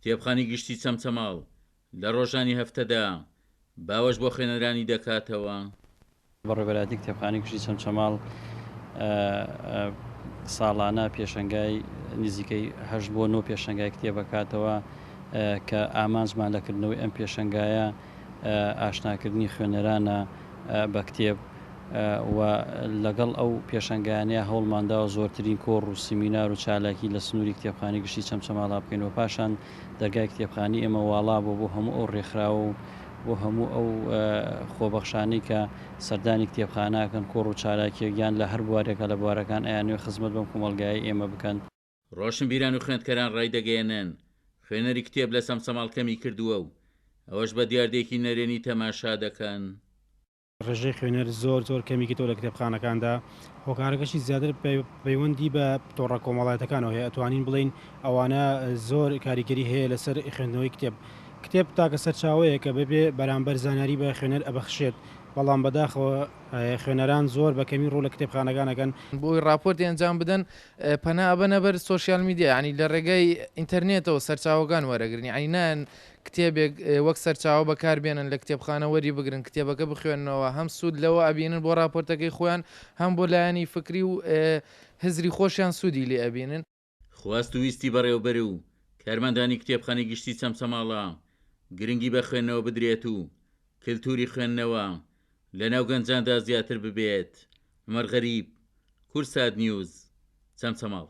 کتێبخانی گشتی چەمچەماڵ لە ڕۆژانی هەفتەدا باوەش بۆ خوێنەرانی دەکاتەوە. بەڕێوەبەتی کتێبخانی گشتی چەمچەماڵ ساڵانە پێشەنگای نزیکەی 8 بۆ 9 پێشەنگای کتێبەکاتەوە کە ئامانجمان لەکردنەوەی ئەم پێشەنگایە ئاشناکردنی خوێنەرانە بە کتێب و لەگەڵ ئەو پێشەنگیانەیە هەوڵمانداوە زۆرترین کۆڕ و سیمینار و چالاکی لە سنووری کتێبخانی گشتی چەمچەماڵا بکەینەوە. پاشان دەرگای کتێبخانی ئێمە واڵا بۆ هەموو ئەو ڕێکخراوە و بۆ هەموو ئەو خۆبەخشانەی کە سەردانی کتێبخانەکەن کۆڕ و چالاکیەکیان لە هەر بوارێکە لە بوارەکان ئەیانوێ خزمەت بەم کۆمەلگای ئێمە بکەن. ڕۆشنبیران و خوێندکەران ڕای دەگەێنن خوێنەری کتێب لە چەمچەماڵ کەمی کردووە و ئەوەش بە دیاردێکی نەرێنی تەماشا دەکەن. ڕێژەی خوێنەر زۆر کەمی کردەوە لە کتێبخانەکاندا. هۆکارەکەشی زیاتر پەیوەندی بە تۆڕە کۆمەڵایەتەکانەوە هەیە. ئەتوانین بڵین ئەوانە زۆر کاریگەری هەیە لەسەر خوێندنەوەی کتێب تاکە سەرچاوەیە کە بەبێ بەرامبەر زانیاری بە خوێنەر ئەبەخشێت، بەڵام بەداخەوە خوێنەران زۆر بەکەمی ڕوو لە کتێبخانەکانەکەن بۆی راپۆرتی ئەنجام بدەن پەنا ئەبەنە بەر سۆشیال میدیا، ینی لە ڕێگەی ئینتەرنێتەوە سەرچاوەکان وەرەگرنی، ینی نان کتێبێک وەک سەرچاوە بەکاربێنن لە کتێبخانە وەری بگرن کتێبەکە بخوێنەوە، هەم سوود لەوە ئەبینن بۆ راپۆرتەکەی خۆیان، هەم بۆ لایەنی فکری و هزری خۆشیان سوودی لێ ئەبینن. خواست و ویستی بەڕێوەبەر و کارمەندانی کتێبخانی گشتی چەمچەماڵە گرنگی بە خوێندنەوە بدرێت و کللتوری خوێندنەوە لە ناو گەنجاندا زیاتر ببێت. عومەر غەریب، کورسات نیوز، چەمچەماڵ.